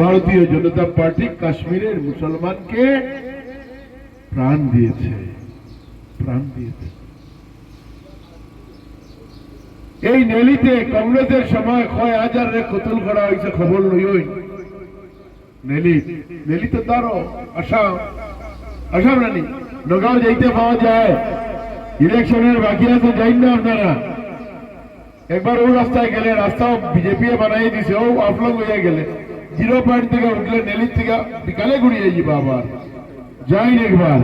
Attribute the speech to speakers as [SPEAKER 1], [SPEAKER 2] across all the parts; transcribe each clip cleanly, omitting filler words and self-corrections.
[SPEAKER 1] ভারতীয় জনতা পার্টি কাশ্মীরের মুসলমানকে প্রাণ দিয়েছে, প্রাণ দিয়েছে। এই নেলিতে কংগ্রেসের সময় ৬০০০ রে কতল করা হয়েছে, খবর লই নেলি নেলি তো তারও আসাম, আসাম রানি নগাঁও যাইতে পাওয়া যায়, ইলেকশনের বাকি আছে, যাই না আপনারা একবার ও রাস্তায় গেলে, রাস্তাও বিজেপি বানাই দিছে, ও আফলং হইয়া গেলে 0 পয়েন্ট থেকে উঠলে নেলির থেকে বিকালে ঘুরিয়ে যাবো, আবার যাইন একবার।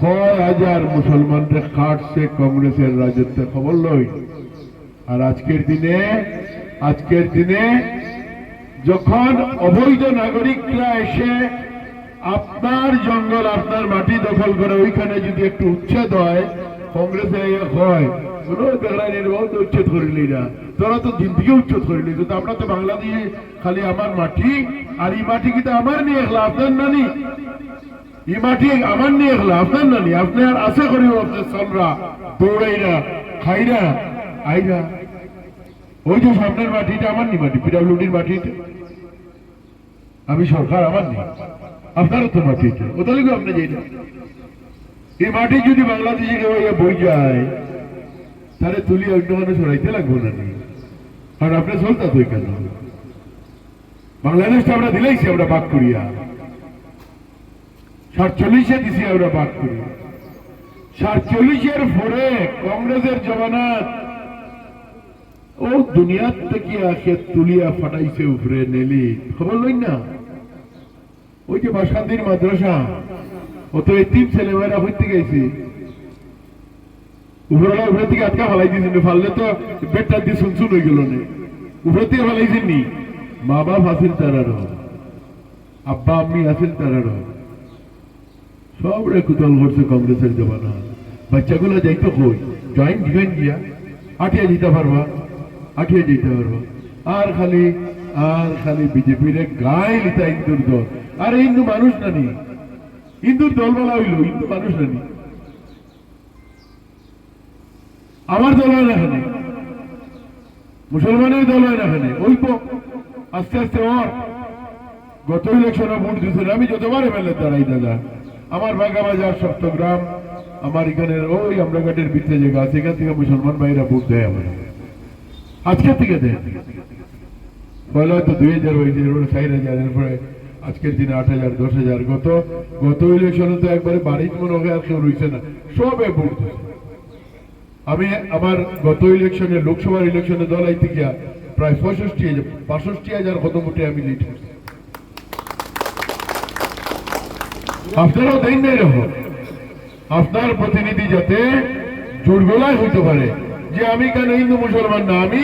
[SPEAKER 1] ৬০০০ মুসলমানরা কাটছে কংগ্রেসের রাজত্বের, খবর লই। আর আজকের দিনে যখন অবৈধ নাগরিকরা এসে আপনার জঙ্গল, আপনার মাটি দখল করে, ওইখানে যদি একটু উচ্ছেদ হয়, কংগ্রেসে হয় উচ্ছেদ করিলি না, তোরা তো জিন্দিকে উচ্ছেদ করিলি, তো আমরা তো বাংলাদেশে খালি আমার মাটি, আর এই মাটি কিন্তু আমার নিয়ে এখলা, আপনার নানি, এই মাটি আমার নিয়ে এখলা, আপনার নানি, আপনার আশা করি আপনার সলরা দৌড়াইরা খাইরা আইরা, ওই যে সামনের মাটিটা আমার নি, মাটি পিডাব্লিউডির মাটিটা, আমি সরকার আমার নেই, আপনারও তো মাটি, ওদের আপনি যাই না। এই মাটি যদি বাংলাদেশে কেউ বই যায়, তাহলে তুলি অন্য মানুষ সরাইতে লাগবো না, কারণ আপনি চলতা তো কেন, বাংলাদেশটা আমরা দিলাইছি, আমরা বাক করিয়া 47-এ দিছি, আমরা বাক করিয়া 47-এর পরে কংগ্রেসের জমানাত ও দুনিয়ার থেকে আসে তুলিয়া ফাটাইছে উপরে নেলি, খবর লই না। ওই যে বাসান্দির মাদ্রাসা, ও তো এতিম ছেলেমেয়েরা হইতে গেছে, উপরওয়ালা উপরে থেকে আটকা ফেলাই দিয়েছেন, ফাললে তো বেডটা দিয়ে শুনশুন হয়ে গেল না, উপরে থেকে ফেলাইছেন নি, মা বাপ আসিল তারারও, আব্বা আম্মি আসিল তারারও, সব রে কুতল করছে কংগ্রেসের জমানা। বাচ্চাগুলো যাইতো কই, জয়েন্ট ডিভেন গিয়া আঠিয়া যেতে পারবা, আঠিয়া যেতে পারবা, আর খালি বিজেপির গায়ে লিতা হিন্দুর দল, আর হিন্দু মানুষ নানি, হিন্দুর দল বলা হইল, হিন্দু মানুষ নানি, আমার দল হয় না এখানে, মুসলমানের দল হয় না এখানে, ওই তো আস্তে আস্তে ওর গত ইলেকশনে ভোট দিয়েছিল, আমি যতবার এমএলএ দাঁড়াই দাদা, আমার বাগাবাজার সপ্তগ্রাম, আমার এখানে ওই আমরাঘাটের ভিতরে জায়গা আছে, এখান থেকে মুসলমান ভাইরা ভোট দেয়, আমার আজকের থেকে দেয়, পয়লা হয়তো 2000 হয়েছে, 4000, এরপরে আজকের দিনে 8000, 10000, গত ইলেকশনে তো একবারে বাড়িতে মনে হয় আর কেউ রয়েছে না, সবে ভোট দিচ্ছে। আমি আমার গত ইলেকশনে, লোকসভার ইলেকশনে দল আইতে গিয়া প্রায় 65,000 কত ভোটে আমি লিড করছি। আপনারাও দেন নাই রকম, আপনার প্রতিনিধি যাতে জোরগোলায় হইতে পারে যে আমি কেন হিন্দু মুসলমান না, আমি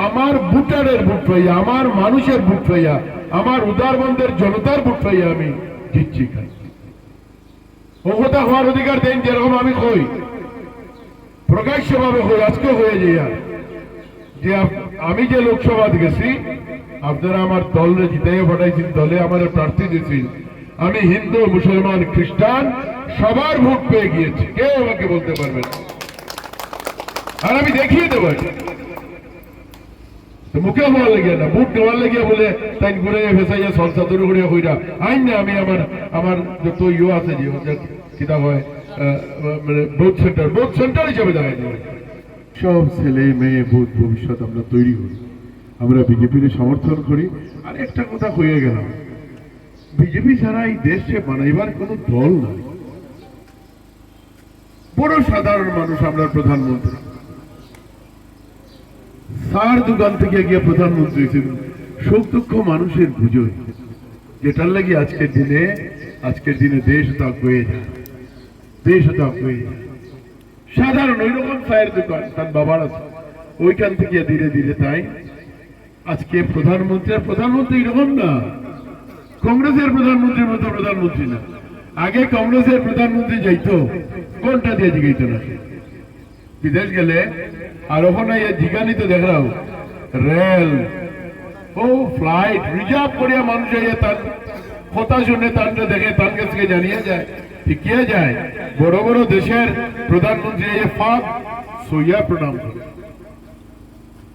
[SPEAKER 1] আমার ভোটারের ভোট পাইয়া, আমার মানুষের ভোট পাইয়া, আমার উদারবন্ধের জনতার ভোট পাইয়া আমি জিতছি। ও কথা হওয়ার অধিকার দেন, যেরকম আমি কই, প্রকাশ্যভাবে হই, আজকে হয়ে যাইয়া যে আমি যে লোকসভা গেছি, আপনারা আমার দলরে জিতাইয়া পাঠাইছেন, দলে আমার প্রার্থী দিয়েছেন, আমি হিন্দু মুসলমান খ্রিস্টান সবার ভোট পেয়ে গিয়েছি, কেউ আমাকে বলতে পারবে না, আর আমি দেখিয়ে দেব। মুখে হওয়ার লেগে না, ভোট নেওয়ার লেগে বলে তাই ঘুরে ফেসাইয়া সংসদ ঘুরিয়া হইরা আইন না, আমি আমার যত ইয়ে আছে যে কিতাব হয় মানে বোধ সেন্টার হিসাবে দেখাই দেবে, সব ছেলে মেয়ে ভূত ভবিষ্যৎ আমরা তৈরি করি, আমরা বিজেপির সমর্থন করি। আর একটা কথা হয়ে গেল, বিজেপি ছাড়া এই দেশে বানাইবার কোন দল নাই, বড় সাধারণ মানুষ আমরা প্রধানমন্ত্রী, সার দোকান থেকে গিয়ে প্রধানমন্ত্রী হয়েছিল, সুখ দুঃখ মানুষের বুঝোই, যেটার লাগে আজকের দিনে দেশ তা হয়ে যায়, দেশ তা হয়ে যায়। সাধারণ ওইরকম চায়ের দোকান তার বাবার আছে, ওইখান থেকে ধীরে ধীরে তাই আজকে প্রধানমন্ত্রী এরকম না, কংগ্রেসের প্রধানমন্ত্রীর মতো প্রধানমন্ত্রী না। আগে কংগ্রেসের প্রধানমন্ত্রী যাইতো কোনটা দিয়ে জিগাইতো না, বিদেশ গেলে আর ওখানে জিগানি তো দেখলাম রেল ও ফ্লাইট রিজার্ভ করিয়া মানুষ তার কথা শুনে তানকে দেখে তার কাছে জানিয়ে যায়, শিখিয়ে যায়। বড় বড় দেশের প্রধানমন্ত্রী ফাঁক সইয়া প্রণাম করে,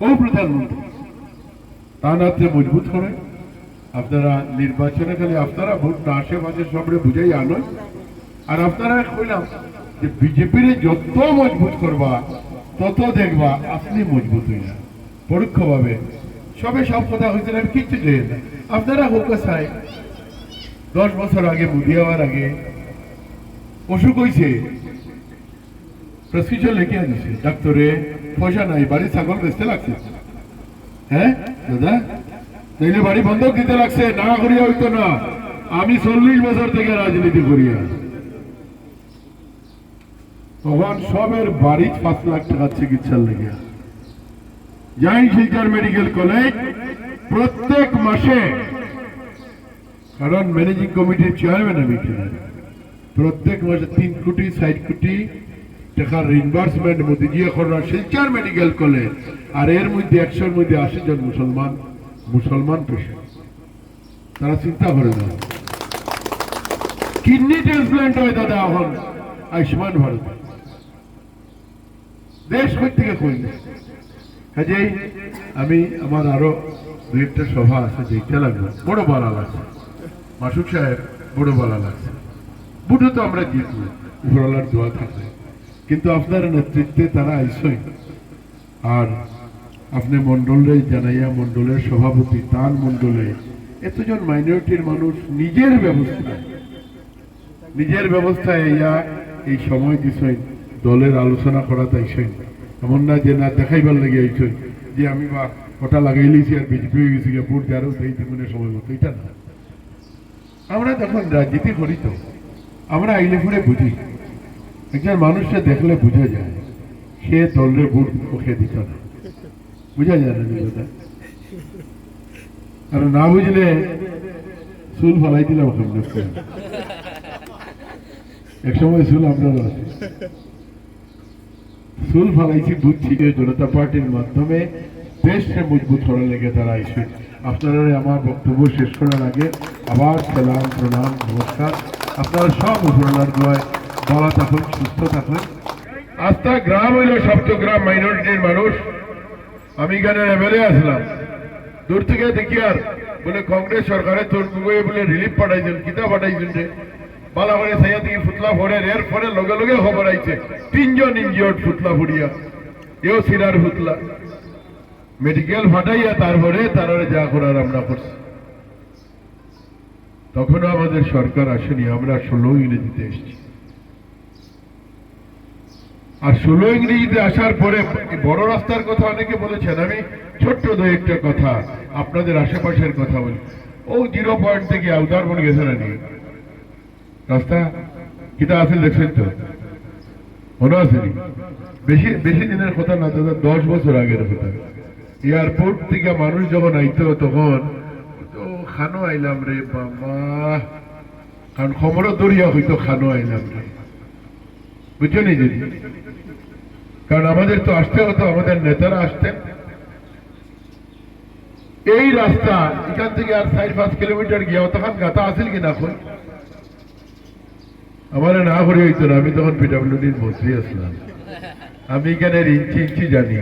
[SPEAKER 1] ও প্রধানমন্ত্রী তার হাতে মজবুত করে, আপনারা নির্বাচনে খালি আপনারা ভোট না আশেপাশে সবরে বুঝাই আনো আর আপনারা কইলাম যে বিজেপির যত মজবুত করবা তত দেখবা আপনি মজবুত হই না পরোক্ষভাবে সবে সব কথা হয়েছে আমি কিচ্ছু চাই না আপনারা হোক চাই 10 বছর আগে মোদি হওয়ার আগে অসুখ হয়েছে প্রেসক্রিপশন লিখে আনছে ডাক্তারে পয়সা নাই বাড়ি ছাগল বেচতে লাগছে হ্যাঁ দাদা তাইলে বাড়ি বন্ধক দিতে লাগছে না করিয়া হইতো না আমি 40 বছর থেকে রাজনীতি করিয়া তখন সবের বাড়ি 5 লাখ টাকা চিকিৎসার লেগে যাই শিলচর মেডিকেল কলেজ প্রত্যেক মাসে কারণ ম্যানেজিং কমিটির চেয়ারম্যান আমি প্রত্যেক মাসে 3 কোটি 60 কোটি টাকার রিইম্বার্সমেন্ট মোদিজি এখন শিলচর মেডিকেল কলেজ আর এর মধ্যে 100-র মধ্যে 80 জন মুসলমান পেশেন্ট তারা চিন্তা করে না কিডনি ট্রান্সপ্লান্ট হয় দাদা এখন আয়ুষ্মান ভারত দেশ কই থেকে কই কাজেই আমি আমার আরো 2-একটা সভা আছে দেখতে লাগবে বড় ভালো লাগছে মাসুক সাহেব বড় ভালো লাগছে বুঝো তো আমরা জিতবো উপরওয়ালার দোয়া থাকবে কিন্তু আপনার নেতৃত্বে তারা আইসই আর আপনি মন্ডলে জানাইয়া মন্ডলের সভাপতি তার মন্ডলে এতজন মাইনরিটির মানুষ নিজের ব্যবস্থায় এই সময় দিছই দলের আলোচনা করা তাইছই এমন না যে না দেখাইবার লেগে আইছই যে আমি বা ওটা লাগাই লিছি আর বিজেপি হয়ে গেছি ভোট দেওয়ারও সেই জীবনের সময় মতো এটা না আমরা যখন রাজনীতি করি তো আমরা আইলে পরে বুঝি একজন মানুষকে দেখলে বোঝা যায় সে দলের ভোট ওকে দিত না বুঝা যায় না দাদা আর না বুঝলে চুল ফলাই দিলাম এক সময় চুল আপনার আছে চুল ফলাইছি বুঝছি জনতা পার্টির মাধ্যমে দেশকে মজবুত করার লেগে তারা আইসে আপনারা আমার বক্তব্য শেষ করার আগে আবার সালাম প্রণাম নমস্কার আপনারা সব উপরওয়ালার দোয়ায় ভালো থাকুন সুস্থ থাকুন আস্থা গ্রাম হইল সপ্তগ্রাম মাইনরিটির মানুষ আমি এখানে এমএলএ আসলাম দূর থেকে দেখি আর বলে কংগ্রেস সরকারের তোর বলে রিলিফ পাঠাইছেন কিতা পাঠাইছেন রে বালা করে সাইয়া থেকে ফুটলা ফোড়ে এর পরে লগে লগে খবর আইছে 3 জন ইনজিওর্ড ফুটলা ফুড়িয়া এও সিরার ফুটলা মেডিকেল ফাটাইয়া তারপরে তারা যা করার আমরা করছি তখনও আমাদের সরকার আসেনি আমরা 16 ইংরেজিতে এসেছি আর 16 ইংরেজিতে আসার পরে বড় রাস্তার কথা অনেকে বলেছেন আমি ছোট্ট 2-একটা কথা আপনাদের আশেপাশের কথা বলি ও 0 পয়েন্ট থেকে উদারবন গেছে না নিয়ে রাস্তা কিতা আছে দেখছেন তো মনে আছে বেশি দিনের কথা না দাদা 10 বছর আগের কথা এয়ারপোর্ট থেকে মানুষ যখন আইতো তখন তো খানো আইলাম রে বাবা কারণ খবরও দরিয়া হইতো খানো আইলাম রে বুঝছো নি যদি কারণ আমাদের তো আসতে হতো আমাদের নেতারা আসতেন এই রাস্তা এখান থেকে আর 4-5 কিলোমিটার গিয়া তখন গাতা আসিল কিনা এখন আমার না করে হইতো না আমি তখন পিডব্লিউডির মন্ত্রী আসলাম আমি এখানে ইঞ্চি জানি